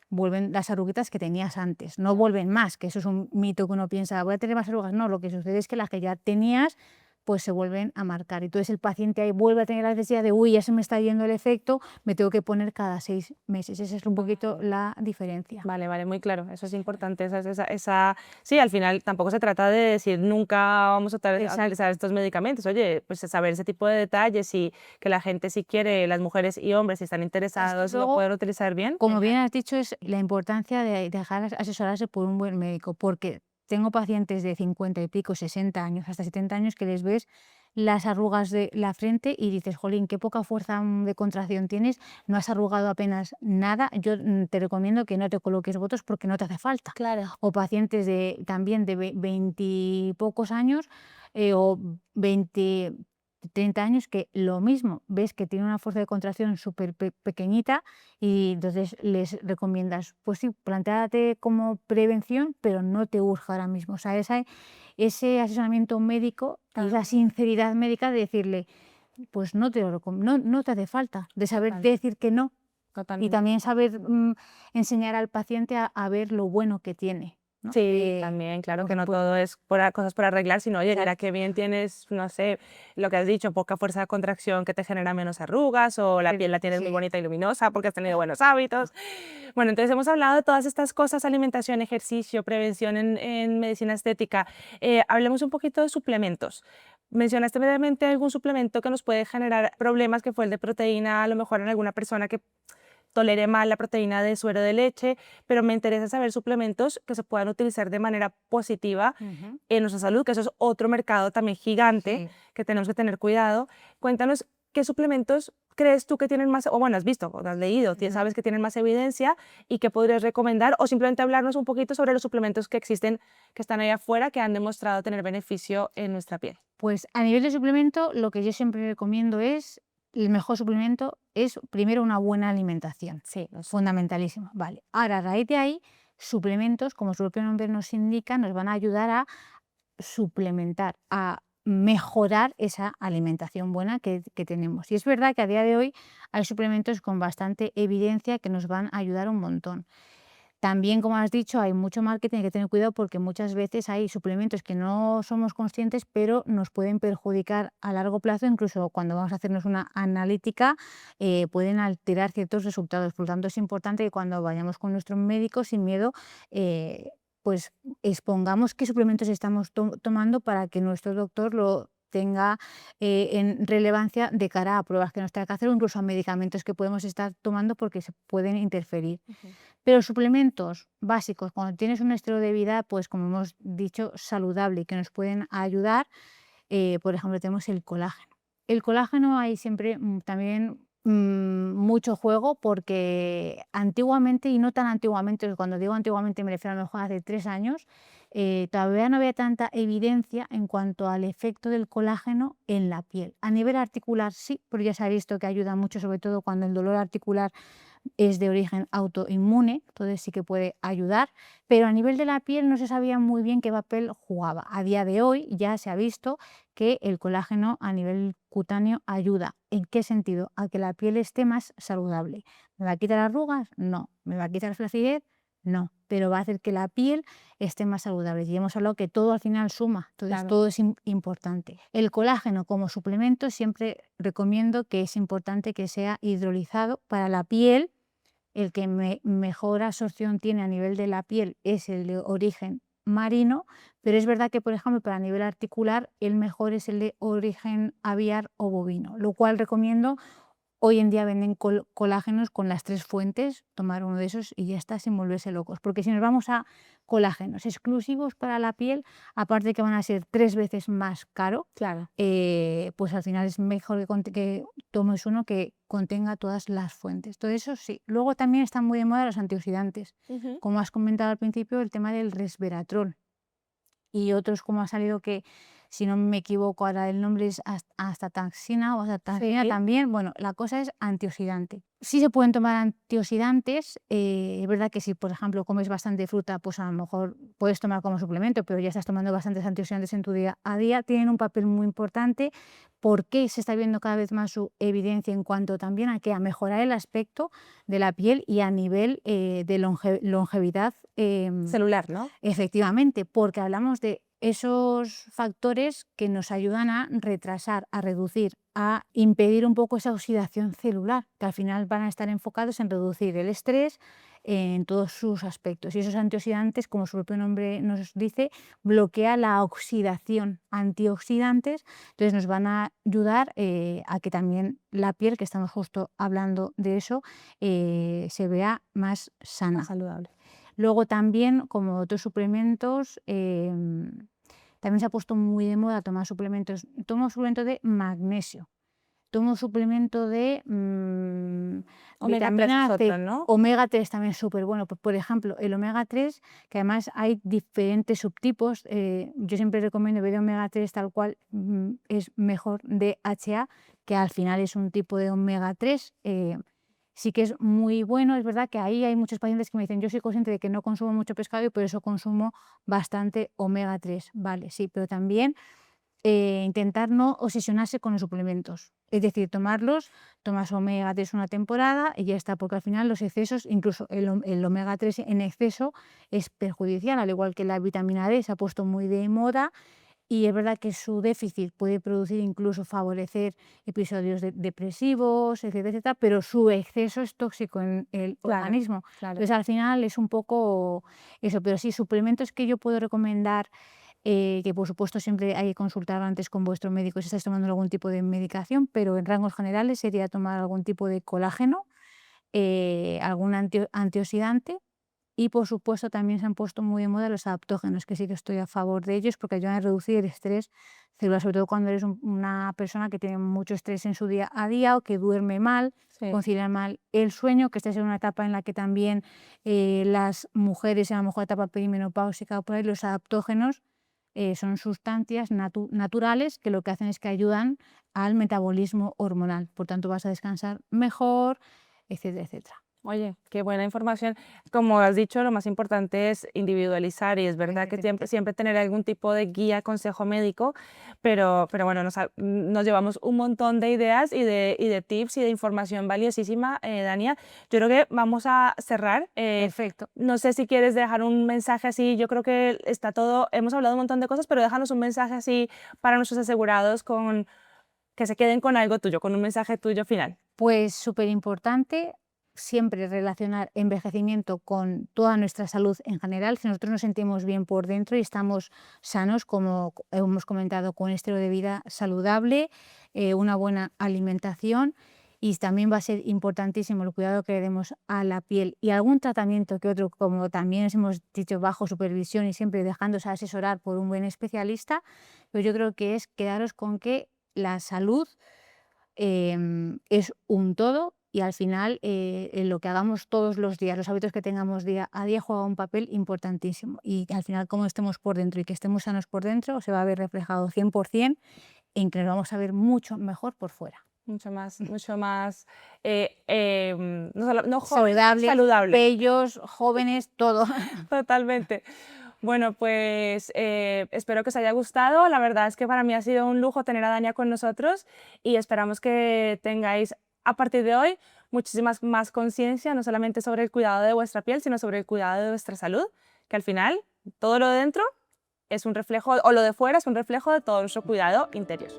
vuelven las arruguitas que tenías antes. No vuelven más, que eso es un mito que uno piensa: "Voy a tener más arrugas". No, lo que sucede es que las que ya tenías, pues se vuelven a marcar. Entonces el paciente ahí vuelve a tener la necesidad de: "Uy, ya se me está yendo el efecto, me tengo que poner cada 6 meses". Esa es un poquito la diferencia. Vale, vale, muy claro. Eso es importante. Sí, al final tampoco se trata de decir nunca vamos a Exacto. utilizar estos medicamentos. Oye, pues saber ese tipo de detalles y que la gente si quiere, las mujeres y hombres, si están Es que interesados, lo luego, pueden utilizar bien. como Genial. bien has dicho, es la importancia de dejar asesorarse por un buen médico, porque tengo pacientes de 50 y pico, 60 años, hasta 70 años, que les ves las arrugas de la frente y dices: "Jolín, qué poca fuerza de contracción tienes, no has arrugado apenas nada". Yo te recomiendo que no te coloques botox porque no te hace falta. Claro. O pacientes también de 20 y pocos años, o 20, 30 años, que lo mismo, ves que tiene una fuerza de contracción súper pequeñita y entonces les recomiendas, pues sí, plantéate como prevención, pero no te urja ahora mismo. O sea, ese asesoramiento médico y esa Ajá. sinceridad médica de decirle, pues no te hace falta, de saber Total, decir que no y totalmente. también saber enseñar al paciente a ver lo bueno que tiene, ¿no? Sí, también, claro Por que no supuesto. todo es cosas por arreglar, sino, oye, mira Exacto. qué bien tienes, no sé, lo que has dicho, poca fuerza de contracción que te genera menos arrugas, o la piel la tienes muy Sí. bonita y luminosa porque has tenido buenos hábitos. Bueno, entonces hemos hablado de todas estas cosas, alimentación, ejercicio, prevención en medicina estética. Hablemos un poquito de suplementos. Mencionaste brevemente algún suplemento que nos puede generar problemas, que fue el de proteína, a lo mejor en alguna persona que tolere mal la proteína de suero de leche, pero me interesa saber suplementos que se puedan utilizar de manera positiva Ujú. en nuestra salud, que eso es otro mercado también gigante Sí. que tenemos que tener cuidado. Cuéntanos qué suplementos crees tú que tienen más, o bueno, has visto, o has leído, Ujú. sabes que tienen más evidencia y que podrías recomendar, o simplemente hablarnos un poquito sobre los suplementos que existen, que están ahí afuera, que han demostrado tener beneficio en nuestra piel. Pues a nivel de suplemento, lo que yo siempre recomiendo el mejor suplemento es primero una buena alimentación, Sí, fundamentalísimo, vale. Ahora, a raíz de ahí, suplementos, como su propio nombre nos indica, nos van a ayudar a suplementar, a mejorar esa alimentación buena que tenemos. Y es verdad que a día de hoy hay suplementos con bastante evidencia que nos van a ayudar un montón. También, como has dicho, hay mucho marketing, hay que tener cuidado porque muchas veces hay suplementos que no somos conscientes, pero nos pueden perjudicar a largo plazo, incluso cuando vamos a hacernos una analítica, pueden alterar ciertos resultados. Por lo tanto, es importante que cuando vayamos con nuestro médico, sin miedo, pues expongamos qué suplementos estamos tomando para que nuestro doctor lo tenga en relevancia de cara a pruebas que nos tenga que hacer o incluso a medicamentos que podemos estar tomando porque se pueden interferir. Pero suplementos básicos, cuando tienes un estilo de vida, pues como hemos dicho, saludable y que nos pueden ayudar, por ejemplo, tenemos el colágeno. El colágeno hay siempre también mucho juego porque antiguamente, y no tan antiguamente, cuando digo antiguamente me refiero a lo mejor hace 3 años, todavía no había tanta evidencia en cuanto al efecto del colágeno en la piel. A nivel articular sí, pero ya se ha visto que ayuda mucho, sobre todo cuando el dolor articular es de origen autoinmune, entonces sí que puede ayudar, pero a nivel de la piel no se sabía muy bien qué papel jugaba. A día de hoy ya se ha visto que el colágeno a nivel cutáneo ayuda. ¿En qué sentido? A que la piel esté más saludable. ¿Me va a quitar arrugas? No. ¿Me va a quitar flacidez? No, pero va a hacer que la piel esté más saludable. Y hemos hablado que todo al final suma, entonces Claro. todo es importante. El colágeno como suplemento siempre recomiendo que es importante que sea hidrolizado para la piel. El que mejor absorción tiene a nivel de la piel es el de origen marino, pero es verdad que, por ejemplo, para nivel articular, el mejor es el de origen aviar o bovino, lo cual recomiendo. Hoy en día venden colágenos con las 3 fuentes, tomar uno de esos y ya está, sin volverse locos. Porque si nos vamos a colágenos exclusivos para la piel, aparte de que van a ser 3 veces más caro, Claro. pues al final es mejor que tomes uno que contenga todas las fuentes. Todo eso sí. Luego también están muy de moda los antioxidantes. Como has comentado al principio, el tema del resveratrol. Y otros como ha salido que, si no me equivoco ahora el nombre es astaxantina o astaxantina Sí. también. Bueno, la cosa es antioxidante. Sí se pueden tomar antioxidantes, es verdad que si por ejemplo comes bastante fruta, pues a lo mejor puedes tomar como suplemento, pero ya estás tomando bastantes antioxidantes en tu día a día, tienen un papel muy importante porque se está viendo cada vez más su evidencia en cuanto también a mejorar el aspecto de la piel y a nivel de longevidad. Celular, ¿no? Efectivamente, porque hablamos de esos factores que nos ayudan a retrasar, a reducir, a impedir un poco esa oxidación celular, que al final van a estar enfocados en reducir el estrés en todos sus aspectos. Y esos antioxidantes, como su propio nombre nos dice, bloquea la oxidación, antioxidantes, entonces nos van a ayudar a que también la piel, que estamos justo hablando de eso, se vea más sana. Más saludable. Luego también, como otros suplementos, también se ha puesto muy de moda tomar suplementos. Tomo suplemento de magnesio, tomo suplemento de Omega 3 es vitamina C, otro, ¿no? omega 3 también es súper bueno. Por ejemplo, el omega 3, que además hay diferentes subtipos, yo siempre recomiendo en vez de omega 3 tal cual, es mejor DHA, que al final es un tipo de omega 3. Sí que es muy bueno, es verdad que ahí hay muchos pacientes que me dicen, yo soy consciente de que no consumo mucho pescado y por eso consumo bastante omega 3, vale, sí, pero también intentar no obsesionarse con los suplementos, es decir, tomas omega 3 una temporada y ya está, porque al final los excesos, incluso el omega 3 en exceso es perjudicial, al igual que la vitamina D se ha puesto muy de moda. Y es verdad que su déficit puede producir, incluso favorecer episodios depresivos, etcétera, etcétera, pero su exceso es tóxico en el Claro, organismo. claro. Entonces, al final es un poco eso, pero sí, suplementos que yo puedo recomendar, que por supuesto siempre hay que consultar antes con vuestro médico si estáis tomando algún tipo de medicación, pero en rangos generales sería tomar algún tipo de colágeno, algún antioxidante. Y por supuesto también se han puesto muy de moda los adaptógenos, que sí que estoy a favor de ellos porque ayudan a reducir el estrés celular, sobre todo cuando eres una persona que tiene mucho estrés en su día a día o que duerme mal, Sí. concilia mal el sueño, que estés en una etapa en la que también las mujeres en a lo mejor etapa perimenopáusica o por ahí, los adaptógenos son sustancias naturales que lo que hacen es que ayudan al metabolismo hormonal, por tanto vas a descansar mejor, etcétera, etcétera. Oye, qué buena información. Como has dicho, lo más importante es individualizar y es verdad que siempre tener algún tipo de guía, consejo médico, pero bueno, nos llevamos un montón de ideas y de tips y de información valiosísima, Dania. Yo creo que vamos a cerrar. Perfecto. No sé si quieres dejar un mensaje así, yo creo que está todo, hemos hablado un montón de cosas, pero déjanos un mensaje así para nuestros asegurados que se queden con algo tuyo, con un mensaje tuyo final. Pues súper importante, siempre relacionar envejecimiento con toda nuestra salud en general. Si nosotros nos sentimos bien por dentro y estamos sanos, como hemos comentado, con un estilo de vida saludable, una buena alimentación, y también va a ser importantísimo el cuidado que le demos a la piel y algún tratamiento que otro, como también os hemos dicho, bajo supervisión y siempre dejándose asesorar por un buen especialista. Pero yo creo que es quedaros con que la salud es un todo, y al final en lo que hagamos todos los días, los hábitos que tengamos día a día, juega un papel importantísimo, y al final cómo estemos por dentro y que estemos sanos por dentro se va a ver reflejado 100% en que nos vamos a ver mucho mejor por fuera. Mucho más, no joven, Saludable, saludable. bellos, jóvenes, todo. Totalmente. Bueno, pues espero que os haya gustado. La verdad es que para mí ha sido un lujo tener a Dania con nosotros y esperamos que tengáis a partir de hoy muchísimas más conciencia, no solamente sobre el cuidado de vuestra piel, sino sobre el cuidado de vuestra salud, que al final todo lo de dentro es un reflejo, o lo de fuera es un reflejo de todo nuestro cuidado interior.